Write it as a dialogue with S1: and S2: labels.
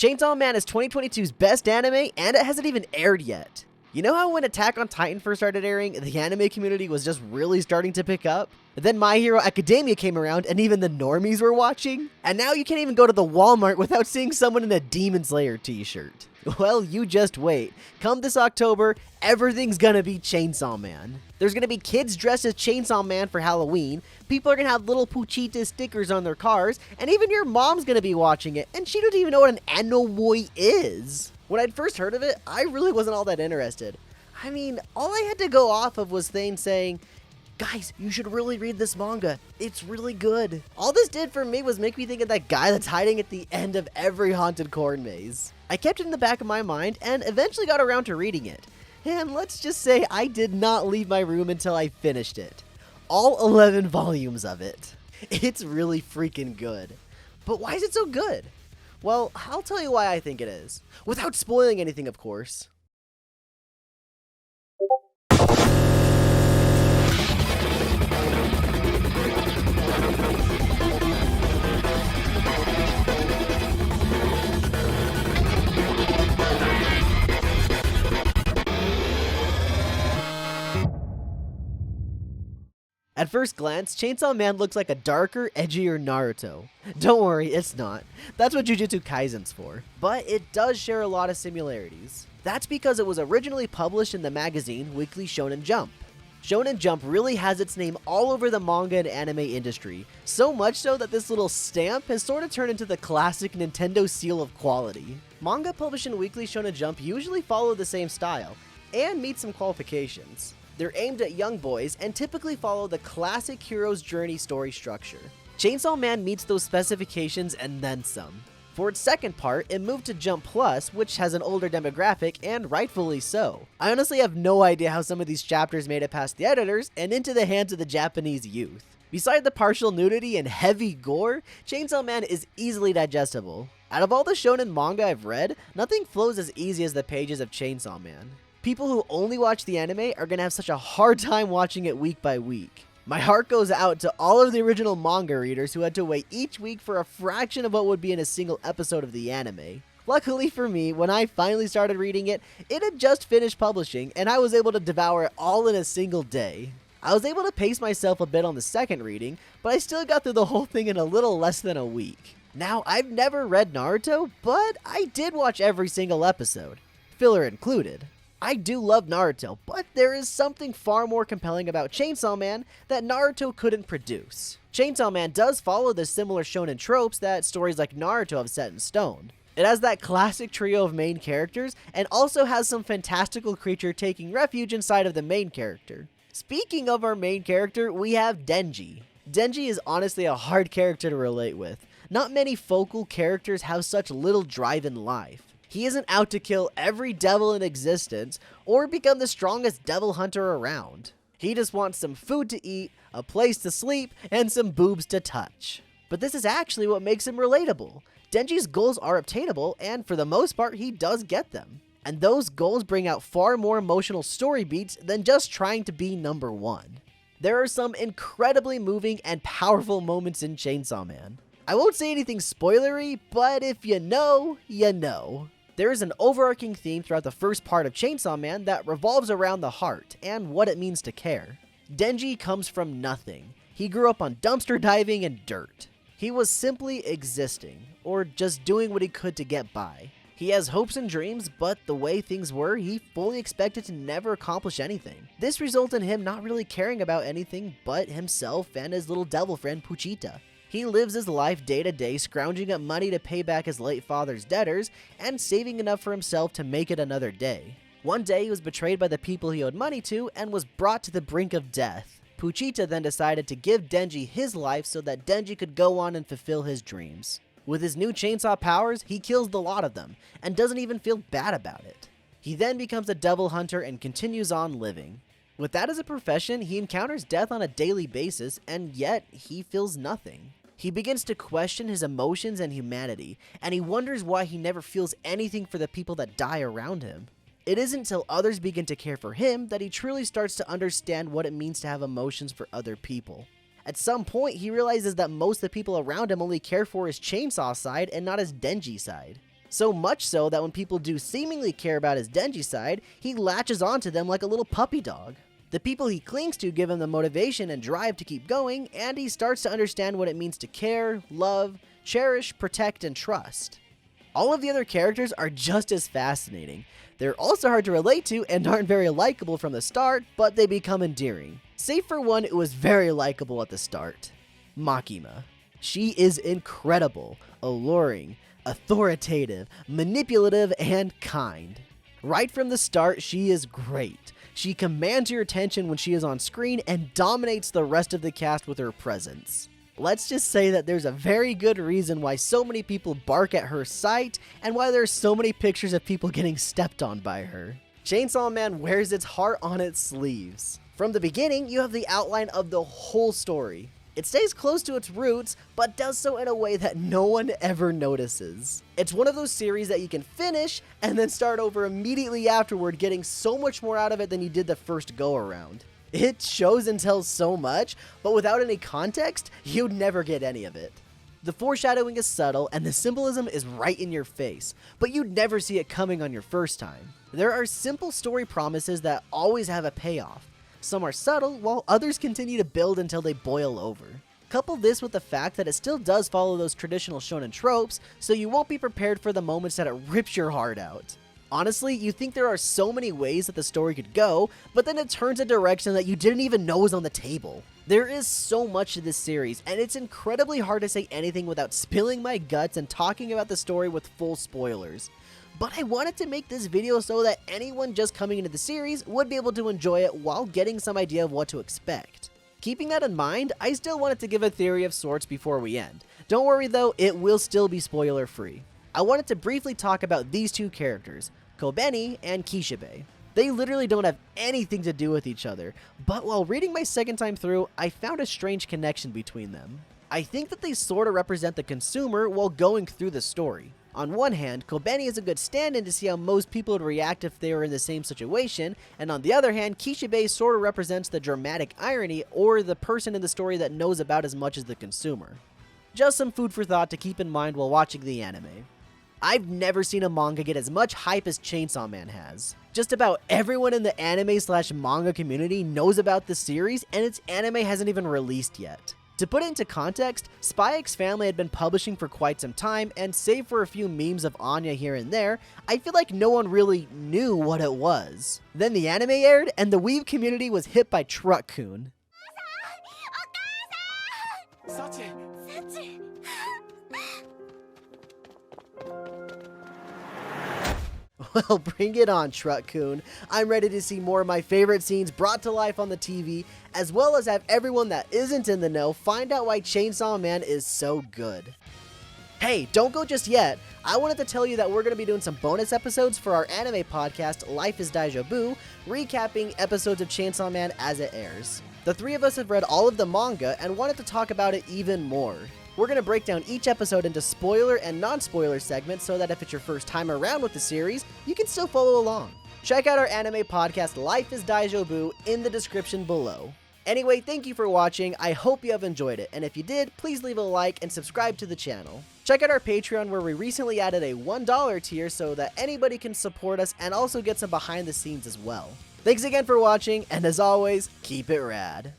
S1: Chainsaw Man is 2022's best anime, and it hasn't even aired yet. You know how when Attack on Titan first started airing, the anime community was just really starting to pick up? Then My Hero Academia came around and even the normies were watching? And now you can't even go to the Walmart without seeing someone in a Demon Slayer t-shirt. Well, you just wait. Come this October, everything's gonna be Chainsaw Man. There's gonna be kids dressed as Chainsaw Man for Halloween, people are gonna have little Puchita stickers on their cars, and even your mom's gonna be watching it, and she doesn't even know what an anomoi is. When I'd first heard of it, I really wasn't all that interested. I mean, all I had to go off of was Thane saying, "Guys, you should really read this manga. It's really good." All this did for me was make me think of that guy that's hiding at the end of every haunted corn maze. I kept it in the back of my mind and eventually got around to reading it. And let's just say I did not leave my room until I finished it. All 11 volumes of it. It's really freaking good. But why is it so good? Well, I'll tell you why I think it is. Without spoiling anything, of course. At first glance, Chainsaw Man looks like a darker, edgier Naruto. Don't worry, it's not. That's what Jujutsu Kaisen's for. But it does share a lot of similarities. That's because it was originally published in the magazine Weekly Shonen Jump. Shonen Jump really has its name all over the manga and anime industry, so much so that this little stamp has sort of turned into the classic Nintendo seal of quality. Manga published in Weekly Shonen Jump usually follow the same style, and meet some qualifications. They're aimed at young boys and typically follow the classic hero's journey story structure. Chainsaw Man meets those specifications and then some. For its second part, it moved to Jump Plus, which has an older demographic, and rightfully so. I honestly have no idea how some of these chapters made it past the editors and into the hands of the Japanese youth. Beside the partial nudity and heavy gore, Chainsaw Man is easily digestible. Out of all the shonen manga I've read, nothing flows as easy as the pages of Chainsaw Man. People who only watch the anime are gonna have such a hard time watching it week by week. My heart goes out to all of the original manga readers who had to wait each week for a fraction of what would be in a single episode of the anime. Luckily for me, when I finally started reading it, it had just finished publishing and I was able to devour it all in a single day. I was able to pace myself a bit on the second reading, but I still got through the whole thing in a little less than a week. Now, I've never read Naruto, but I did watch every single episode, filler included. I do love Naruto, but there is something far more compelling about Chainsaw Man that Naruto couldn't produce. Chainsaw Man does follow the similar shonen tropes that stories like Naruto have set in stone. It has that classic trio of main characters, and also has some fantastical creature taking refuge inside of the main character. Speaking of our main character, we have Denji. Denji is honestly a hard character to relate with. Not many focal characters have such little drive in life. He isn't out to kill every devil in existence, or become the strongest devil hunter around. He just wants some food to eat, a place to sleep, and some boobs to touch. But this is actually what makes him relatable. Denji's goals are obtainable, and for the most part, he does get them. And those goals bring out far more emotional story beats than just trying to be number one. There are some incredibly moving and powerful moments in Chainsaw Man. I won't say anything spoilery, but if you know, you know. There is an overarching theme throughout the first part of Chainsaw Man that revolves around the heart and what it means to care. Denji comes from nothing. He grew up on dumpster diving and dirt. He was simply existing, or just doing what he could to get by. He has hopes and dreams, but the way things were, he fully expected to never accomplish anything. This resulted in him not really caring about anything but himself and his little devil friend Puchita. He lives his life day to day, scrounging up money to pay back his late father's debtors, and saving enough for himself to make it another day. One day he was betrayed by the people he owed money to, and was brought to the brink of death. Puchita then decided to give Denji his life so that Denji could go on and fulfill his dreams. With his new chainsaw powers, he kills the lot of them, and doesn't even feel bad about it. He then becomes a devil hunter and continues on living. With that as a profession, he encounters death on a daily basis, and yet he feels nothing. He begins to question his emotions and humanity, and he wonders why he never feels anything for the people that die around him. It isn't until others begin to care for him that he truly starts to understand what it means to have emotions for other people. At some point, he realizes that most of the people around him only care for his chainsaw side and not his Denji side. So much so that when people do seemingly care about his Denji side, he latches onto them like a little puppy dog. The people he clings to give him the motivation and drive to keep going, and he starts to understand what it means to care, love, cherish, protect, and trust. All of the other characters are just as fascinating. They're also hard to relate to and aren't very likable from the start, but they become endearing. Save for one who was very likable at the start. Makima. She is incredible, alluring, authoritative, manipulative, and kind. Right from the start, she is great. She commands your attention when she is on screen and dominates the rest of the cast with her presence. Let's just say that there's a very good reason why so many people bark at her sight and why there's so many pictures of people getting stepped on by her. Chainsaw Man wears its heart on its sleeves. From the beginning, you have the outline of the whole story. It stays close to its roots, but does so in a way that no one ever notices. It's one of those series that you can finish and then start over immediately afterward, getting so much more out of it than you did the first go around. It shows and tells so much, but without any context, you'd never get any of it. The foreshadowing is subtle and the symbolism is right in your face, but you'd never see it coming on your first time. There are simple story promises that always have a payoff. Some are subtle, while others continue to build until they boil over. Couple this with the fact that it still does follow those traditional shonen tropes, so you won't be prepared for the moments that it rips your heart out. Honestly, you think there are so many ways that the story could go, but then it turns a direction that you didn't even know was on the table. There is so much to this series, and it's incredibly hard to say anything without spilling my guts and talking about the story with full spoilers. But I wanted to make this video so that anyone just coming into the series would be able to enjoy it while getting some idea of what to expect. Keeping that in mind, I still wanted to give a theory of sorts before we end. Don't worry though, it will still be spoiler free. I wanted to briefly talk about these two characters, Kobeni and Kishibe. They literally don't have anything to do with each other, but while reading my second time through, I found a strange connection between them. I think that they sorta represent the consumer while going through the story. On one hand, Kobeni is a good stand-in to see how most people would react if they were in the same situation, and on the other hand, Kishibe sorta represents the dramatic irony or the person in the story that knows about as much as the consumer. Just some food for thought to keep in mind while watching the anime. I've never seen a manga get as much hype as Chainsaw Man has. Just about everyone in the anime/manga community knows about the series, and its anime hasn't even released yet. To put it into context, Spy X Family had been publishing for quite some time, and save for a few memes of Anya here and there, I feel like no one really knew what it was. Then the anime aired, and the weeb community was hit by Truck-kun. Well, bring it on, Truck-kun. I'm ready to see more of my favorite scenes brought to life on the TV, as well as have everyone that isn't in the know find out why Chainsaw Man is so good. Hey, don't go just yet. I wanted to tell you that we're going to be doing some bonus episodes for our anime podcast, Life is Daijoubu, recapping episodes of Chainsaw Man as it airs. The three of us have read all of the manga and wanted to talk about it even more. We're going to break down each episode into spoiler and non-spoiler segments so that if it's your first time around with the series, you can still follow along. Check out our anime podcast, Life is Daijoubu, in the description below. Anyway, thank you for watching. I hope you have enjoyed it, and if you did, please leave a like and subscribe to the channel. Check out our Patreon where we recently added a $1 tier so that anybody can support us and also get some behind the scenes as well. Thanks again for watching, and as always, keep it rad.